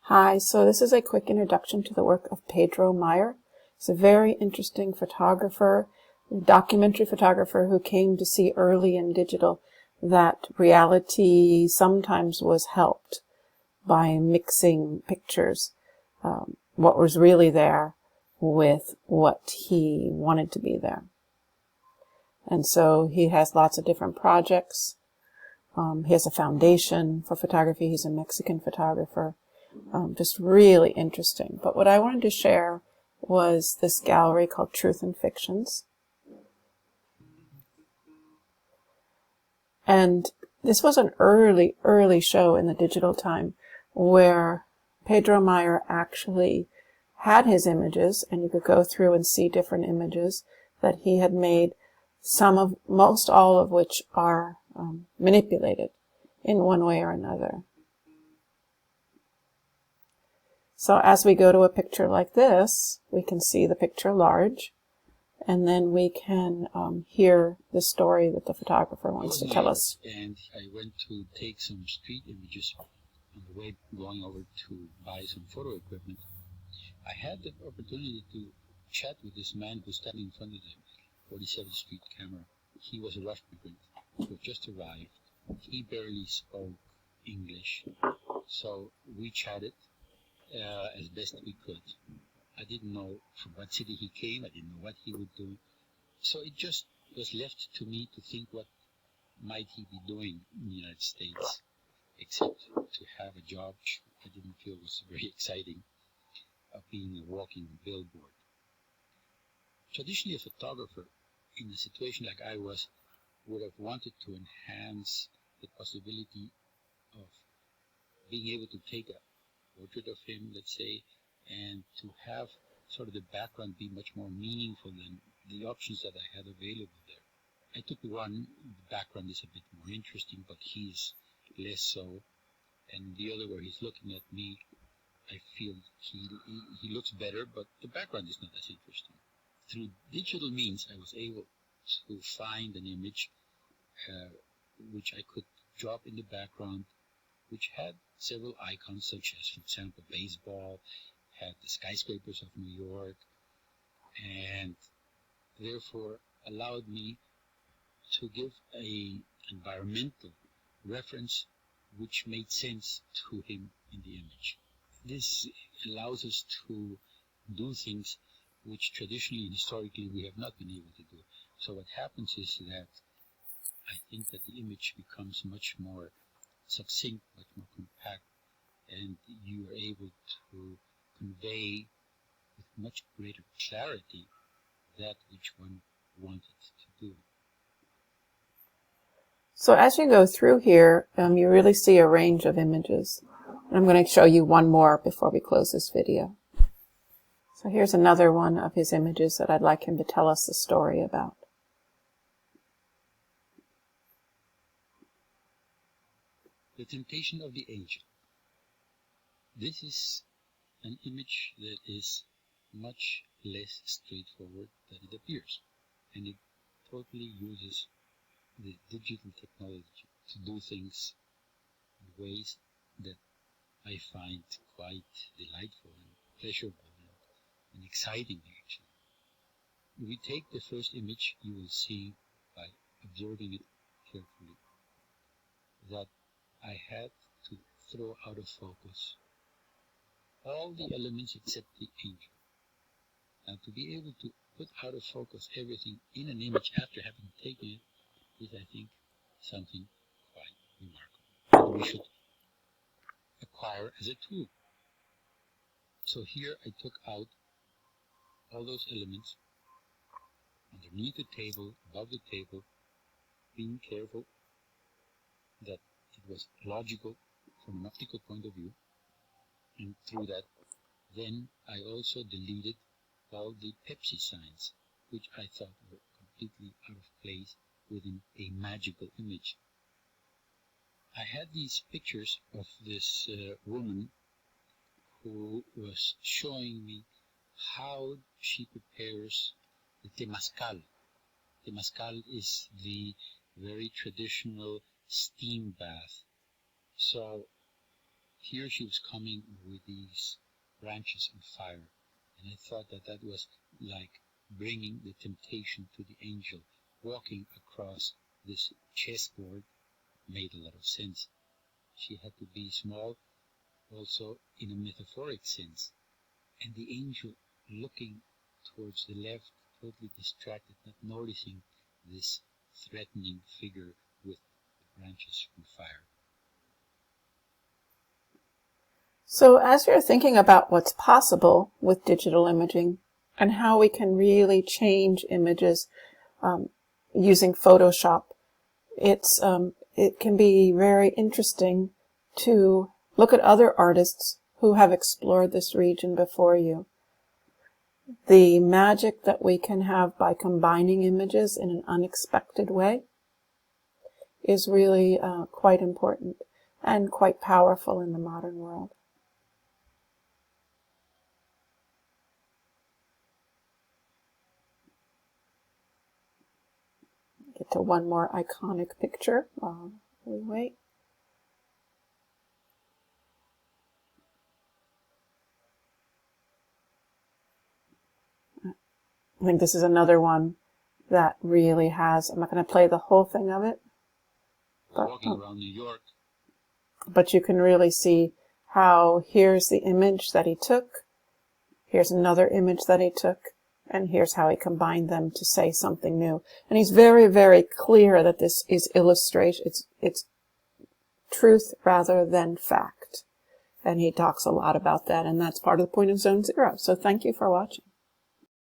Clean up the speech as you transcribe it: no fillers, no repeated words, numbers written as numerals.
Hi, so this is a quick introduction to the work of PedroMeyer. He's a very interesting photographer, documentary photographer who came to see early in digital that reality sometimes was helped by mixing pictures, what was really there with what he wanted to be there. And so he has lots of different projects. He has a foundation for photography. He's a Mexican photographer. Just really interesting. But what I wanted to share was this gallery called Truth and Fictions. And this was an early show in the digital time where PedroMeyer actually had his images, and you could go through and see different images that he had made, most all of which are manipulated in one way or another. So as we go to a picture like this, we can see the picture large, and then we can hear the story that the photographer wants to tell us. And I went to take some street images on the way going over to buy some photo equipment. I had the opportunity to chat with this man who's standing in front of the 47th Street camera. He was a rough migrant who had just arrived. He barely spoke English, so we chatted as best we could. I didn't know from what city he came. I didn't know what he would do. So it just was left to me to think what might he be doing in the United States, except to have a job I didn't feel was very exciting, of being a walking billboard. Traditionally, a photographer in a situation like I was would have wanted to enhance the possibility of being able to take a portrait of him, let's say, and to have sort of the background be much more meaningful than the options that I had available there. I took one, the background is a bit more interesting, but he's less so, and the other where he's looking at me, I feel he looks better, but the background is not as interesting. Through digital means, I was able to find an image which I could drop in the background, which had several icons, such as, for example, baseball, had the skyscrapers of New York, and therefore allowed me to give an environmental reference which made sense to him in the image. This allows us to do things which traditionally and historically we have not been able to do. So what happens is that I think that the image becomes much more succinct, much more compact, and you are able to convey with much greater clarity that which one wanted to do. So as you go through here, you really see a range of images. I'm going to show you one more before we close this video. So here's another one of his images that I'd like him to tell us the story about. The Temptation of the Angel. This is an image that is much less straightforward than it appears, and it totally uses the digital technology to do things in ways that I find quite delightful and pleasurable and exciting, actually. If we take the first image, you will see, by observing it carefully, that I had to throw out of focus all the elements except the angel. Now, to be able to put out of focus everything in an image after having taken it is, I think, something quite remarkable that we should acquire as a tool. So here I took out all those elements underneath the table, above the table, being careful that it was logical from an optical point of view, and through that, then I also deleted all the Pepsi signs, which I thought were completely out of place within a magical image. I had these pictures of this woman who was showing me how she prepares the temazcal. Temazcal is the very traditional steam bath. So here she was coming with these branches on fire. And I thought that that was like bringing the temptation to the angel walking across this chessboard. Made a lot of sense. She had to be small also in a metaphoric sense. And the angel looking towards the left, totally distracted, not noticing this threatening figure with the branches from fire. So as you're thinking about what's possible with digital imaging and how we can really change images using Photoshop, it can be very interesting to look at other artists who have explored this region before you. The magic that we can have by combining images in an unexpected way is really quite important and quite powerful in the modern world. Get to one more iconic picture while we wait. I think this is another one that really has, I'm not going to play the whole thing of it. But, walking around New York. But you can really see how here's the image that he took, here's another image that he took, and here's how he combined them to say something new. And he's very, very clear that this is illustration. It's truth rather than fact. And he talks a lot about that, and that's part of the point of Zone Zero. So thank you for watching.